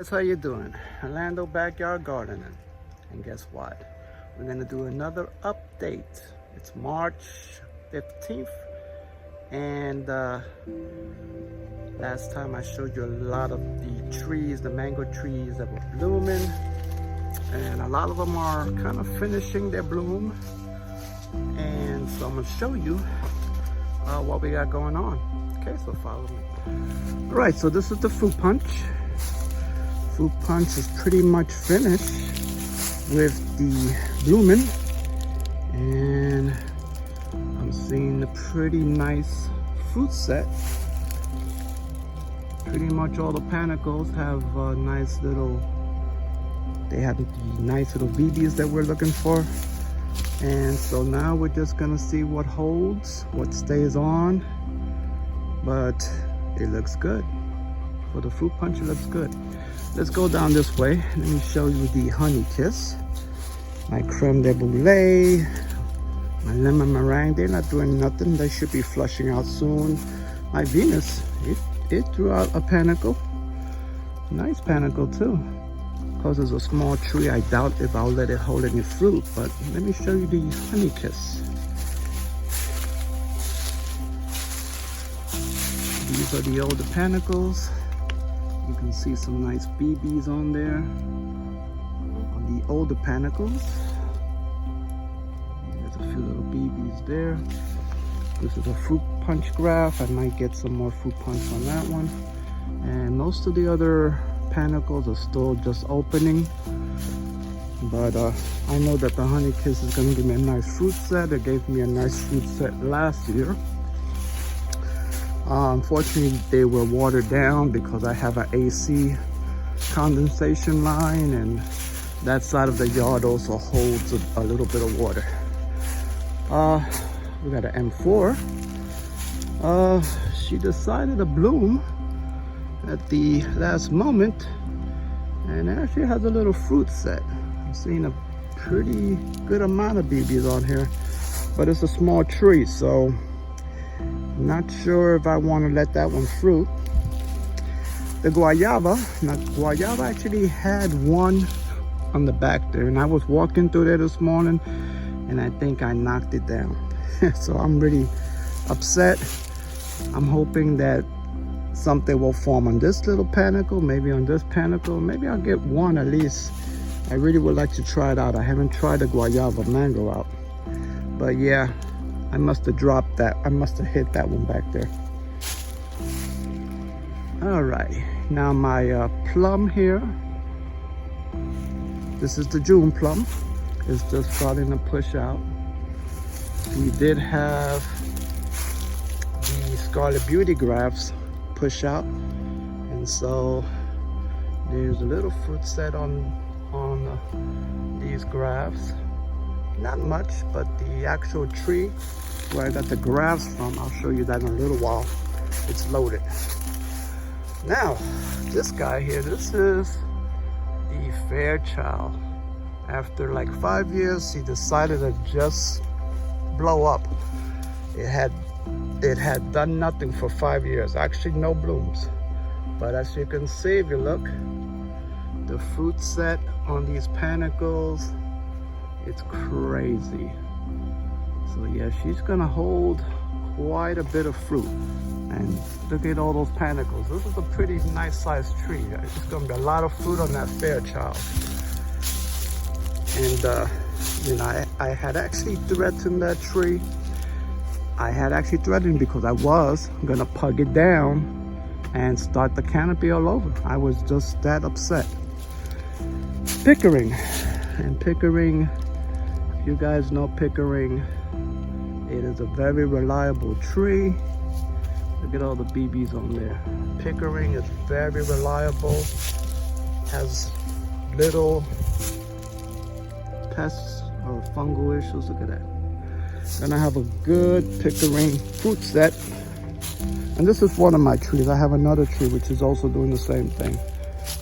That's how you doing. Orlando Backyard Gardening. And guess what? We're gonna do another update. It's March 15th. And last time I showed you a lot of the trees, the mango trees that were blooming. And a lot of them are kind of finishing their bloom. And so I'm gonna show you what we got going on. Okay, so follow me. All right, so this is the fruit punch. Fruit punch is pretty much finished with the blooming, and I'm seeing a pretty nice fruit set. Pretty much all the panicles have nice little, they have the nice little BBs that we're looking for. And so now we're just gonna see what holds, what stays on, but it looks good. For the fruit punch, it looks good. Let's go down this way. Let me show you the honey kiss. My creme de brulee, my lemon meringue, they're not doing nothing. They should be flushing out soon. My Venus, it threw out a panicle. Nice panicle too. Because it's a small tree, I doubt if I'll let it hold any fruit, but let me show you the honey kiss. These are the older panicles. You can see some nice BBs on there, on the older panicles. There's a few little BBs there. This is a fruit punch graph. I might get some more fruit punch on that one. And most of the other panicles are still just opening. But I know that the honey kiss is gonna give me a nice fruit set. It gave me a nice fruit set last year. Unfortunately, they were watered down because I have an AC condensation line, and that side of the yard also holds a little bit of water. We got an M4. She decided to bloom at the last moment, and actually has a little fruit set. I'm seeing a pretty good amount of BBs on here, but it's a small tree, so not sure if I want to let that one fruit. The guayaba, now guayaba actually had one on the back there, and I was walking through there this morning and I think I knocked it down. So I'm really upset. I'm hoping that something will form on this little panicle, maybe on this panicle. Maybe I'll get one at least. I really would like to try it out. I haven't tried the guayaba mango out, but yeah, I must have dropped that. I must have hit that one back there. All right, now my plum here. This is the June plum. It's just starting to push out. We did have the Scarlet Beauty grafts push out, and so there's a little fruit set on these grafts. Not much, but the actual tree where I got the grafts from, I'll show you that in a little while. It's loaded. Now, this guy here, this is the Fairchild. After like 5 years, he decided to just blow up. It had done nothing for 5 years. Actually, no blooms. But as you can see, if you look, the fruit set on these panicles, it's crazy. So yeah, she's gonna hold quite a bit of fruit. And look at all those panicles. This is a pretty nice sized tree. It's gonna be a lot of fruit on that Fairchild. And you know, I had actually threatened that tree. I had actually threatened because I was gonna pug it down and start the canopy all over. I was just that upset. Pickering. And Pickering, you guys know Pickering, it is a very reliable tree. Look at all the BBs on there. Pickering is very reliable, has little pests or fungal issues. Look at that. Gonna have a good Pickering fruit set. And this is one of my trees. I have another tree which is also doing the same thing.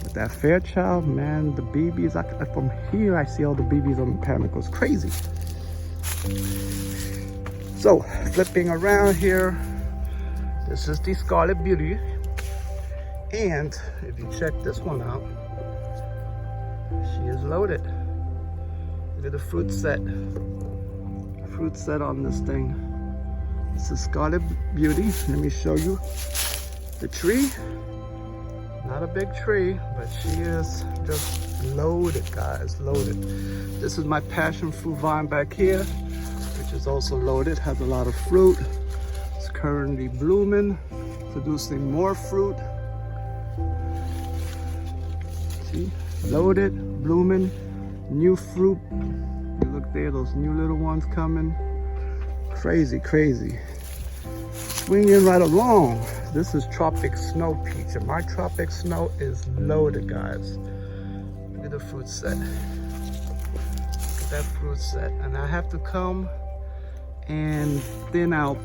But that Fairchild, man, the BBs, from here I see all the BBs on the panicles. Crazy. So, flipping around here, this is the Scarlet Beauty. And if you check this one out, She is loaded. Look at the fruit set. Fruit set on this thing. This is Scarlet Beauty. Let me show you the tree. Not a big tree, but she is just loaded, guys, loaded. This is my passion fruit vine back here, which is also loaded, has a lot of fruit. It's currently blooming, producing more fruit. See, loaded, blooming, new fruit. You look there, those new little ones coming. Crazy, crazy. Swinging right along. This is tropic snow peach, and my tropic snow is loaded, guys. Look at the fruit set. Look at that fruit set. And I have to come and thin out.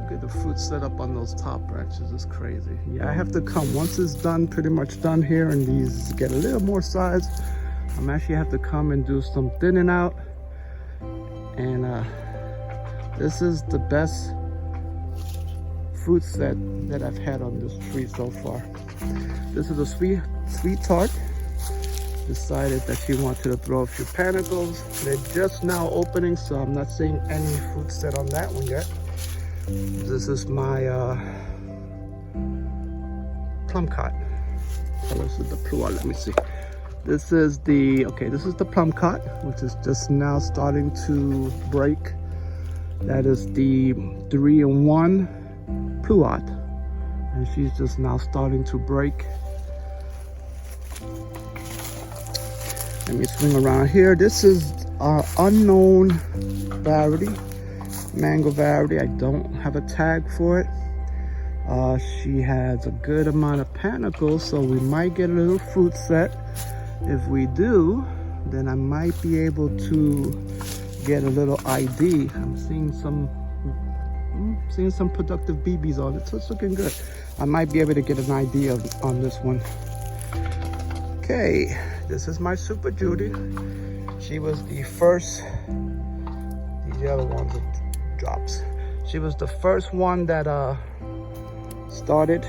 Look at the fruit set up on those top branches. It's crazy. Yeah, I have to come. Once it's done, pretty much done here, and these get a little more size, I'm actually have to come and do some thinning out. And this is the best fruit set that I've had on this tree so far. This is a sweet tart. Decided that she wanted to throw a few panicles. They're just now opening, so I'm not seeing any fruit set on that one yet. This is my plum cot. Oh, this is the pluout. Let me see. This is the plum cot, which is just now starting to break. That is the 3-in-1 pluout, and she's just now starting to break. Let me swing around here. This is our unknown variety, mango variety. I don't have a tag for it. She has a good amount of panicles, so we might get a little fruit set. If we do, then I might be able to get a little ID. I'm seeing some productive BBs on it, so it's looking good. I might be able to get an idea on this one. Okay, this is my Super Judy. She was the first, these other ones are drops. She was the first one that started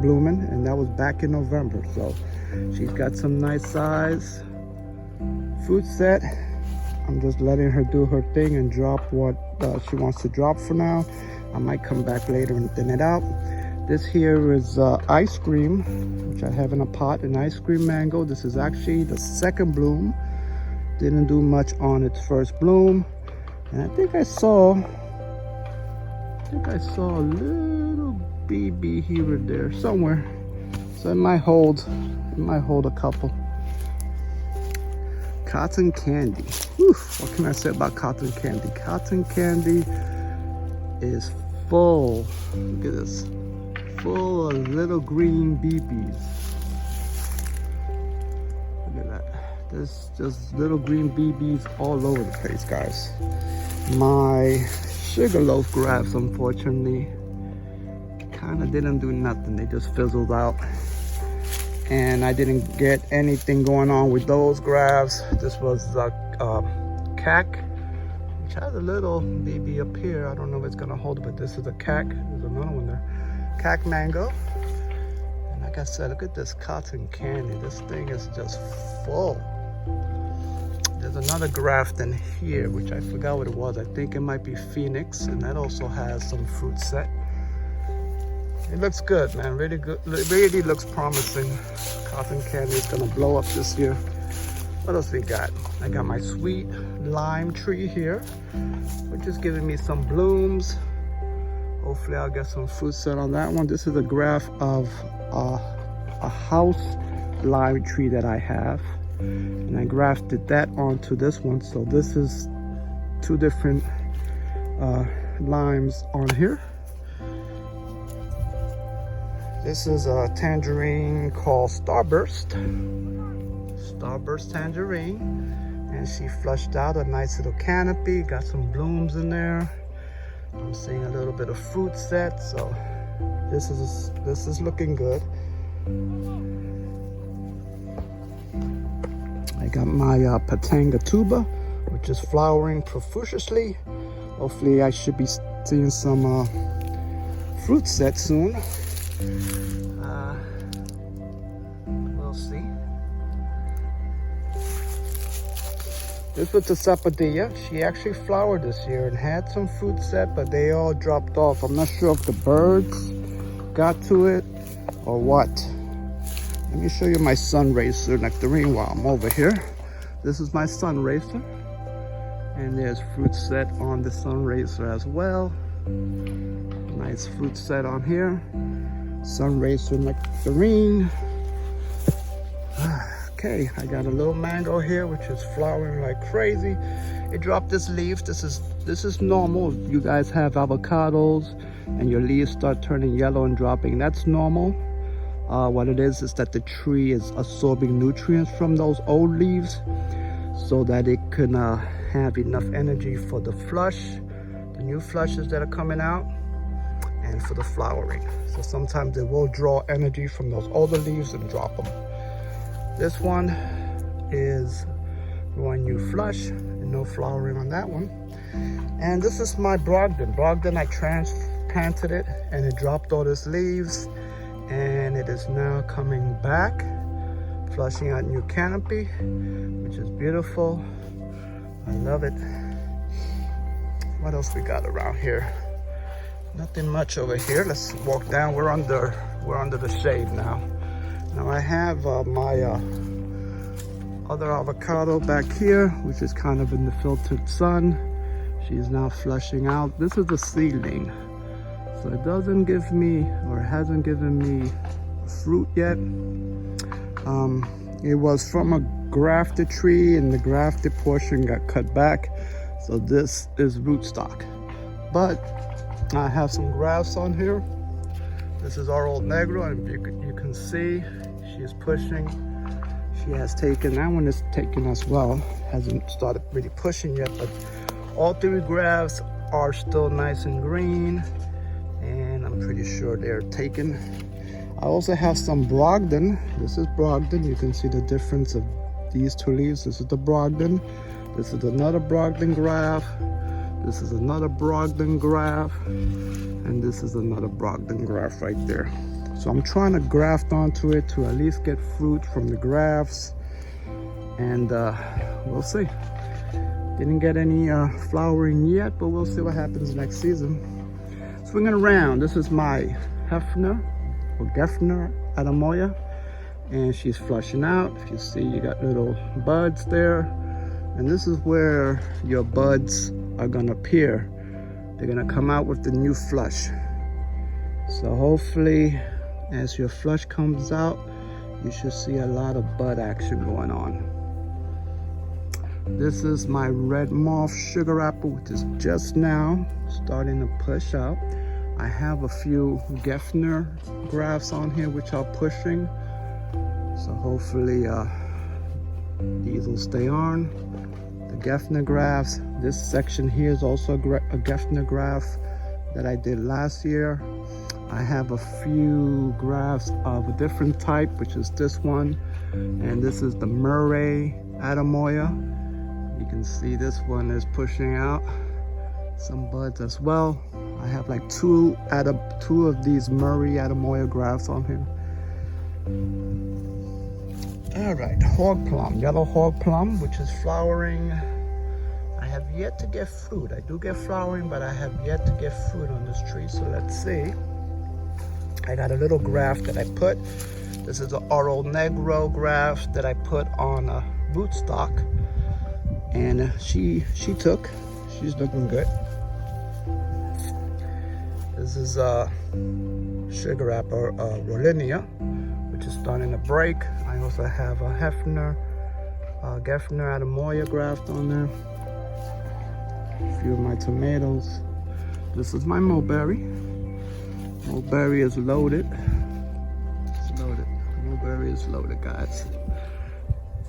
blooming, and that was back in November. So she's got some nice size fruit set. I'm just letting her do her thing and drop what she wants to drop for now. I might come back later and thin it out. This here is ice cream, which I have in a pot, an ice cream mango. This is actually the second bloom. Didn't do much on its first bloom. And I think I saw a little BB here or there somewhere. So it might hold a couple. Cotton candy. Whew, what can I say about cotton candy? Cotton candy is full. Look at this. Full of little green BBs. Look at that. There's just little green BBs all over the place, guys. My sugarloaf grafts, unfortunately, kind of didn't do nothing. They just fizzled out. And I didn't get anything going on with those grafts. This was a cac, which has a little BB up here. I don't know if it's gonna hold it, but this is a cac. There's another one there. Cac mango. And like I said, look at this cotton candy. This thing is just full. There's another graft in here, which I forgot what it was. I think it might be Phoenix, and that also has some fruit set. It looks good, man. Really good. It really looks promising. Cotton candy is gonna blow up this year. What else we got? I got my sweet lime tree here, which is giving me some blooms. Hopefully I'll get some fruit set on that one. This is a graft of a house lime tree that I have. And I grafted that onto this one. So this is two different limes on here. This is a tangerine called Starburst. Starburst tangerine. And she flushed out a nice little canopy. Got some blooms in there. I'm seeing a little bit of fruit set. So this is looking good. I got my Patanga tuba, which is flowering profusely. Hopefully I should be seeing some fruit set soon. We'll see. This was the sapodilla. She actually flowered this year and had some fruit set, but they all dropped off. I'm not sure if the birds got to it or what. Let me show you my sun racer nectarine while I'm over here. This is my sun racer. And there's fruit set on the sun racer as well. Nice fruit set on here. Sun racer nectarine. Okay, I got a little mango here which is flowering like crazy. It dropped its leaves. This is normal. You guys have avocados and your leaves start turning yellow and dropping. That's normal. What it is that the tree is absorbing nutrients from those old leaves so that it can have enough energy for the flush, the new flushes that are coming out, and for the flowering. So sometimes it will draw energy from those older leaves and drop them. This one is growing new flush and no flowering on that one. And this is my Brogden. Brogden, I transplanted it and it dropped all its leaves and it is now coming back, flushing out new canopy, which is beautiful. I love it. What else we got around here? Nothing much over here. Let's walk down. We're under the shade now. Now I have my other avocado back here, which is kind of in the filtered sun. She's now flushing out. This is a seedling, so it doesn't give me, or hasn't given me fruit yet. It was from a grafted tree and the grafted portion got cut back. So this is rootstock. But I have some grafts on here. This is our old negro, and you can see she is pushing. She has taken, that one is taken as well. Hasn't started really pushing yet, but all three grafts are still nice and green, and I'm pretty sure they're taken. I also have some Brogden. This is Brogden. You can see the difference of these two leaves. This is the Brogden. This is another Brogden graft. This is another Brogden graft. And this is another Brogden graft right there. So I'm trying to graft onto it to at least get fruit from the grafts. And we'll see. Didn't get any flowering yet, but we'll see what happens next season. Swinging around, this is my Hefner, or Gefner Adamoya. And she's flushing out. If you see, you got little buds there. And this is where your buds are gonna appear. They're gonna come out with the new flush. So hopefully, as your flush comes out, you should see a lot of bud action going on. This is my red moth sugar apple, which is just now starting to push out. I have a few Gefner grafts on here which are pushing. So hopefully these will stay on. The Gefner grafts. This section here is also a Gefner graft that I did last year. I have a few grafts of a different type, which is this one. And this is the Murray Adamoya. You can see this one is pushing out some buds as well. I have like two of these Murray Adamoya grafts on here. All right, hog plum, yellow hog plum, which is flowering. I have yet to get fruit. I do get flowering, but I have yet to get fruit on this tree. So let's see. I got a little graft that I put. This is the Oro Negro graft that I put on a rootstock. And she took. She's looking good. This is sugar apple Rollinia, which is starting to break. I also have a Gefner Adamoya graft on there. A few of my tomatoes. This is my mulberry. Mulberry is loaded. It's loaded. Mulberry is loaded, guys.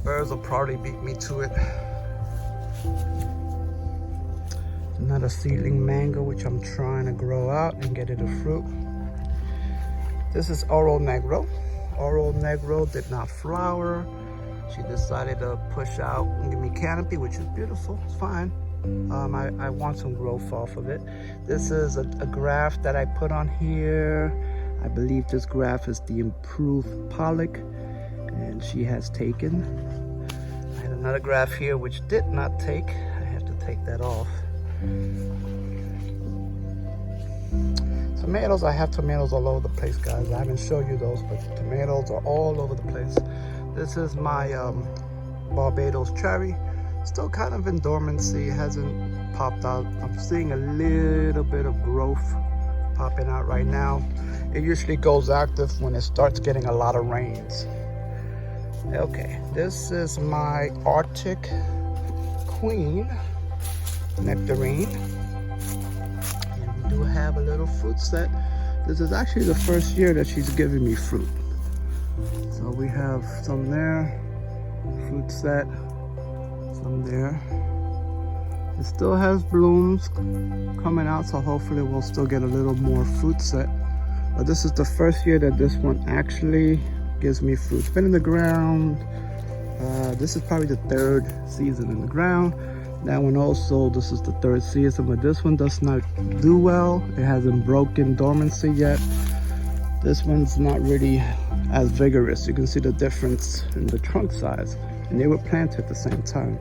Birds will probably beat me to it. Another seedling mango, which I'm trying to grow out and get it a fruit. This is Oro Negro. Oro Negro did not flower. She decided to push out and give me canopy, which is beautiful. It's fine. I want some growth off of it. This is a graft that I put on here. I believe this graft is the improved pollock, and she has taken. I had Another graft here which did not take. I have to take that off. Tomatoes, I have tomatoes all over the place, guys. I haven't showed you those, but tomatoes are all over the place. This is my Barbados cherry. Still kind of in dormancy, hasn't popped out. I'm seeing a little bit of growth popping out right now. It usually goes active when it starts getting a lot of rains. Okay, this is my Arctic Queen nectarine. And we do have a little fruit set. This is actually the first year that she's giving me fruit. So we have some there, fruit set, some there. It still has blooms coming out, so hopefully we'll still get a little more fruit set. But this is the first year that this one actually gives me fruit. It's been in the ground. This is probably the third season in the ground. That one also, this is the third season, but this one does not do well. It hasn't broken dormancy yet. This one's not really as vigorous. You can see the difference in the trunk size. And they were planted at the same time.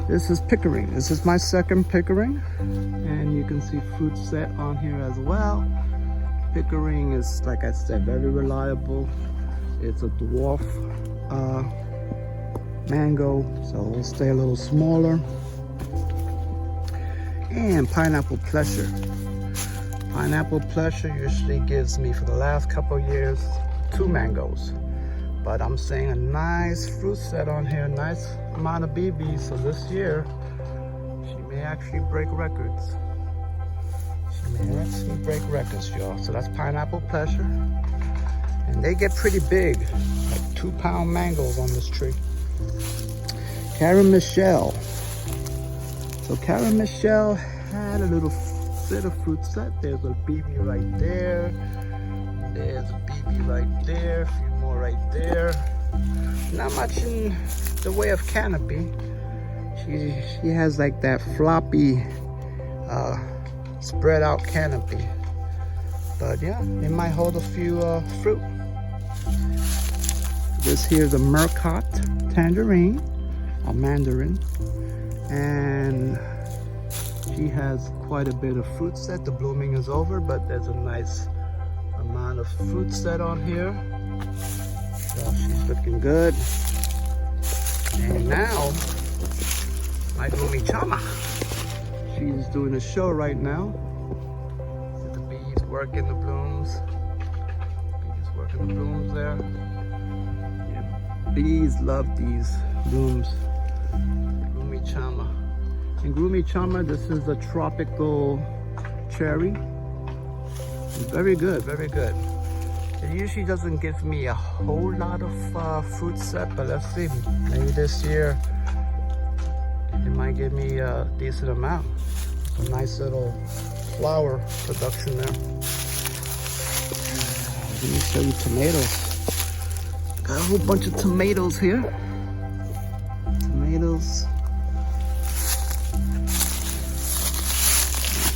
This is Pickering. This is my second Pickering. And you can see fruit set on here as well. Pickering is, like I said, very reliable. It's a dwarf mango, so it'll stay a little smaller. And Pineapple Pleasure. Pineapple Pleasure usually gives me, for the last couple of years, 2 mangoes. But I'm seeing a nice fruit set on here, nice amount of BBs. So this year, she may actually break records. She may actually break records, y'all. So that's Pineapple Pleasure. And they get pretty big, like 2-pound mangoes on this tree. Karen Michelle. So Karen Michelle had a little bit of fruit set. There's a BB right there. There's a BB right there. A few more right there. Not much in the way of canopy. She has like that floppy spread out canopy. But yeah, it might hold a few fruit. This here's a Murcott tangerine, or mandarin, and she has quite a bit of fruit set. The blooming is over, but there's a nice amount of fruit set on here. So she's looking good. And now, my Gumi Chama. She's doing a show right now. The bees working the blooms. Bees working the blooms there. Yeah. Bees love these blooms. Gumi Chama. And Gumi Chama, this is a tropical cherry. Very good, very good. It usually doesn't give me a whole lot of fruit set, but let's see. Maybe this year it might give me a decent amount. A nice little flower production there. Let me show you tomatoes. Got a whole bunch of tomatoes here. Tomatoes.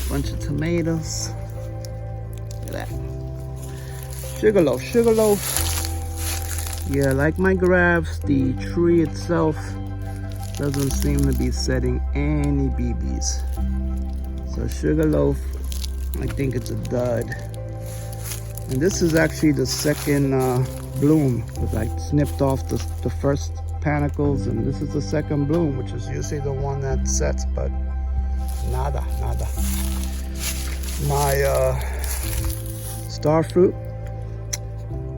Bunch of tomatoes. Look at that. Sugarloaf, sugarloaf. Yeah, like my grafts, the tree itself doesn't seem to be setting any BBs. So sugarloaf, I think it's a dud. And this is actually the second bloom, because I snipped off the first panicles, and this is the second bloom, which is usually the one that sets, but nada, nada. My star fruit,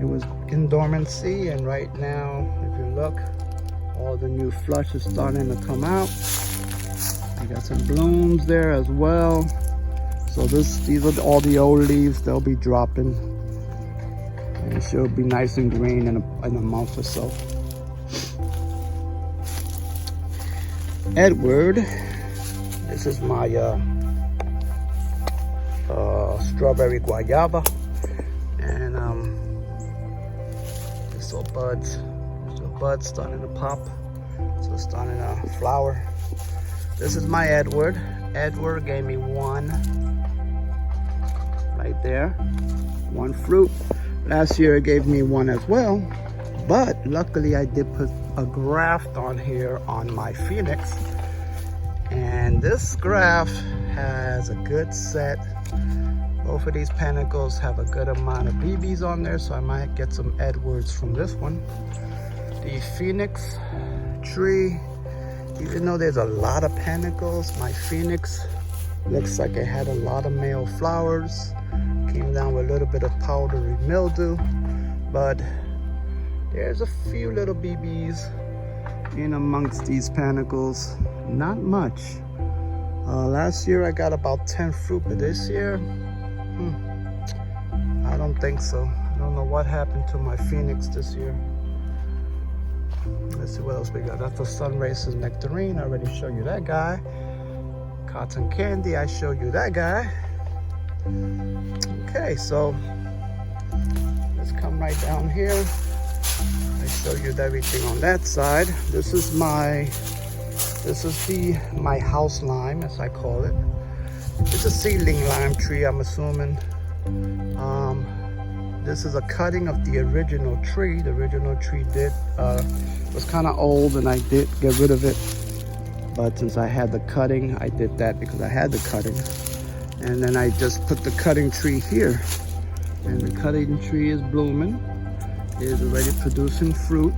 it was in dormancy, and right now, if you look, all the new flush is starting to come out. I got some blooms there as well. So these are all the old leaves. They'll be dropping, and it should be nice and green in a month or so. Edward, this is my strawberry guayaba, and there's still buds. Buds starting to pop, so it's starting to flower. This is my Edward. Edward gave me one right there, one fruit. Last year it gave me one as well, But luckily I did put a graft on here on my Phoenix, and this graft has a good set. Both of these panicles have a good amount of BBs on there, so I might get some Edwards from this one. The Phoenix tree, even though there's a lot of panicles, my Phoenix looks like it had a lot of male flowers. Came down with a little bit of powdery mildew, but there's a few little BBs in amongst these panicles. Not much. Last year I got about 10 fruit, but this year, I don't think so. I don't know what happened to my Phoenix this year. Let's see what else we got. That's the Sunraces Nectarine. I already showed you that guy. Cotton Candy, I showed you that guy. Okay, so let's come right down here. I showed you everything on that side. This is my house lime, as I call it. It's a seedling lime tree, I'm assuming. This is a cutting of the original tree. The original tree was kind of old, and I did get rid of it. But since I had the cutting, I did that because I had the cutting. And then I just put the cutting tree here. And the cutting tree is blooming. It is already producing fruit.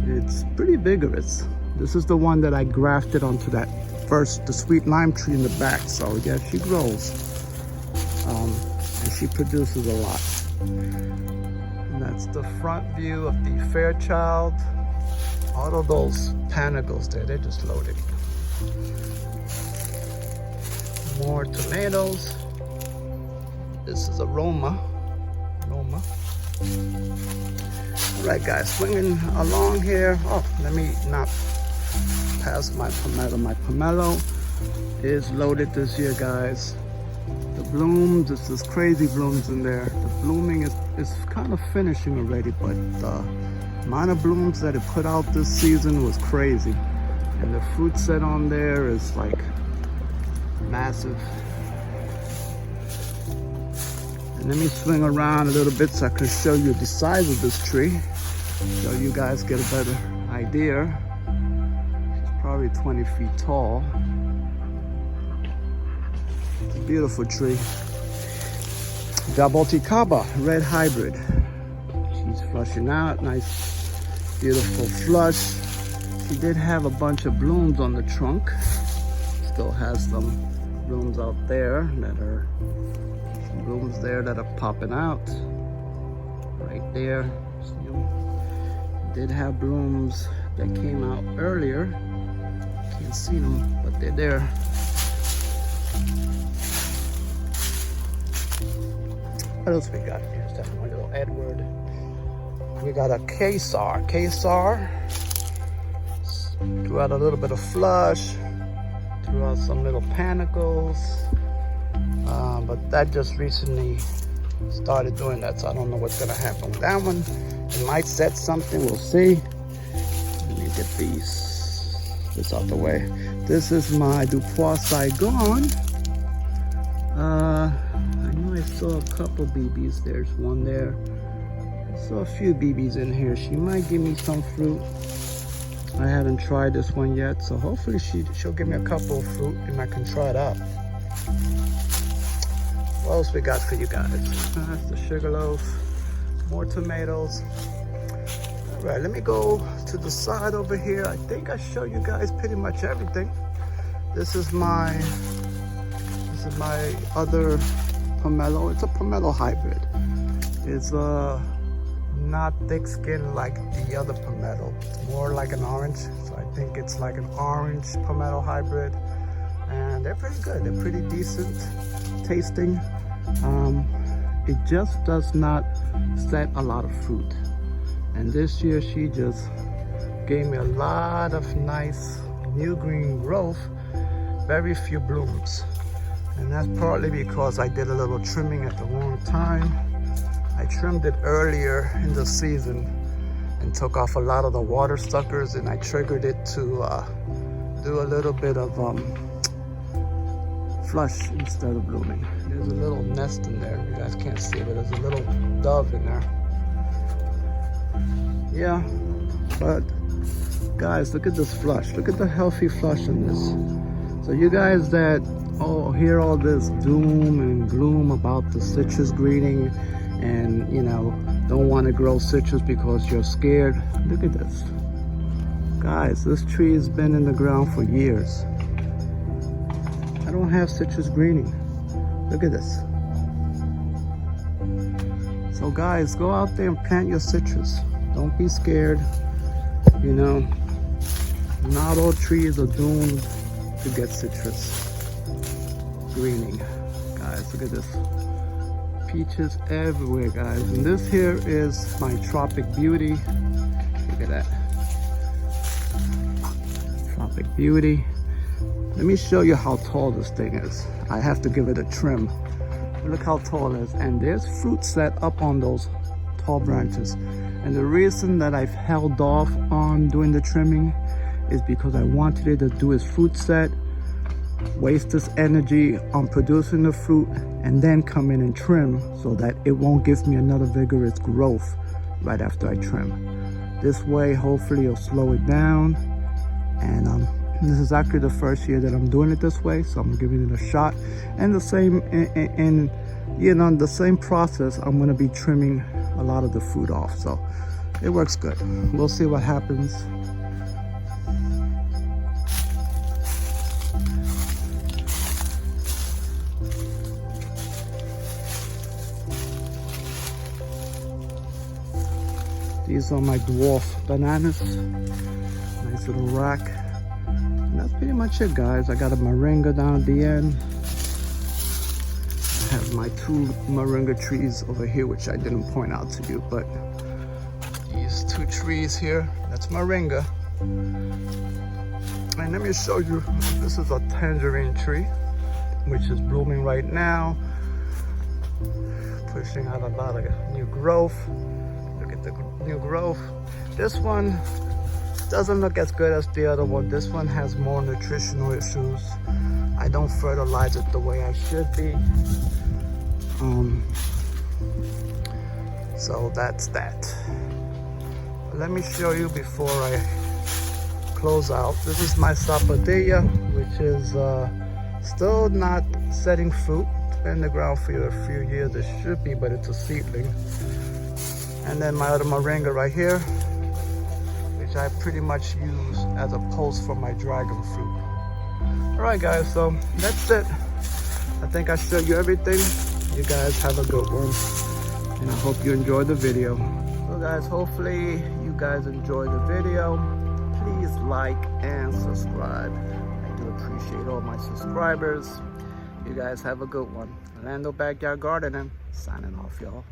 It's pretty vigorous. This is the one that I grafted onto that the sweet lime tree in the back. So yeah, she grows. And she produces a lot. And that's the front view of the Fairchild. All of those panicles there, they're just loaded. More tomatoes. This is aroma. All right, guys, swinging along here. Oh, let me not pass my pomelo. My pomelo is loaded this year, guys. The blooms, there's this crazy blooms in there. The blooming is kind of finishing already, but the amount of blooms that it put out this season was crazy. And the fruit set on there is like massive. And let me swing around a little bit so I can show you the size of this tree, so you guys get a better idea. It's probably 20 feet tall. It's a beautiful tree. Jaboticaba, red hybrid. She's flushing out, nice, beautiful flush. She did have a bunch of blooms on the trunk. Still has some blooms out there that are popping out. Right there. Did have blooms that came out earlier. Can't see them, but they're there. What else we got here? That's my little Edward. We got a Kesar. Kesar threw out a little bit of flush, threw out some little panicles, but that just recently started doing that, so I don't know what's gonna happen with that one. It might set something, we'll see. Let me get this out the way. This is my Dupois Saigon. I know I saw a couple BBs. There's one there. I saw a few BBs in here. She might give me some fruit. I haven't tried this one yet, so hopefully she'll give me a couple of fruit and I can try it out. What else we got for you guys? That's the sugarloaf. More tomatoes. All right, let me go to the side over here. I think I showed you guys pretty much everything. This is my other pomelo. It's a pomelo hybrid. It's not thick skinned like the other pomelo. It's more like an orange. So I think it's like an orange pomelo hybrid. And they're pretty good. They're pretty decent tasting. It just does not set a lot of fruit. And this year she just gave me a lot of nice new green growth, very few blooms. And that's partly because I did a little trimming at the wrong time. I trimmed it earlier in the season and took off a lot of the water suckers, and I triggered it to do a little bit of flush instead of blooming. There's a little nest in there. You guys can't see it, but there's a little dove in there. Yeah, but guys, look at this flush. Look at the healthy flush in this. So you guys that hear all this doom and gloom about the citrus greening and, you know, don't want to grow citrus because you're scared, look at this. Guys, this tree has been in the ground for years. I don't have citrus greening. Look at this. So guys, go out there and plant your citrus. Don't be scared. You know, not all trees are doomed to get citrus greening. Guys, look at this. Peaches everywhere, guys. And this here is my Tropic Beauty. Look at that. Tropic Beauty. Let me show you how tall this thing is. I have to give it a trim. Look how tall it is. And there's fruit set up on those tall branches. And the reason that I've held off on doing the trimming is because I wanted it to do its fruit set, waste this energy on producing the fruit, and then come in and trim so that it won't give me another vigorous growth right after I trim. This way, hopefully it'll slow it down. And this is actually the first year that I'm doing it this way, so I'm giving it a shot. And the same, you know, the same process, I'm gonna be trimming a lot of the fruit off. So it works good. We'll see what happens. These are my dwarf bananas. Nice little rack. And that's pretty much it, guys. I got a moringa down at the end. I have my 2 moringa trees over here, which I didn't point out to you, but these 2 trees here, that's moringa. And let me show you, this is a tangerine tree, which is blooming right now, pushing out a lot of new growth. Look at the new growth. This one doesn't look as good as the other one. This one has more nutritional issues. I don't fertilize it the way I should be. So that's that. Let me show you before I close out. This is my sapodilla, which is still not setting fruit. It's been in the ground for a few years. It should be, but it's a seedling. And then my other moringa right here, which I pretty much use as a post for my dragon fruit. All right, guys, so that's it. I think I showed you everything. You guys have a good one, and I hope you enjoyed the video. So guys, hopefully you guys enjoyed the video. Please like and subscribe. I do appreciate all my subscribers. You guys have a good one. Orlando Backyard Gardening, signing off, y'all.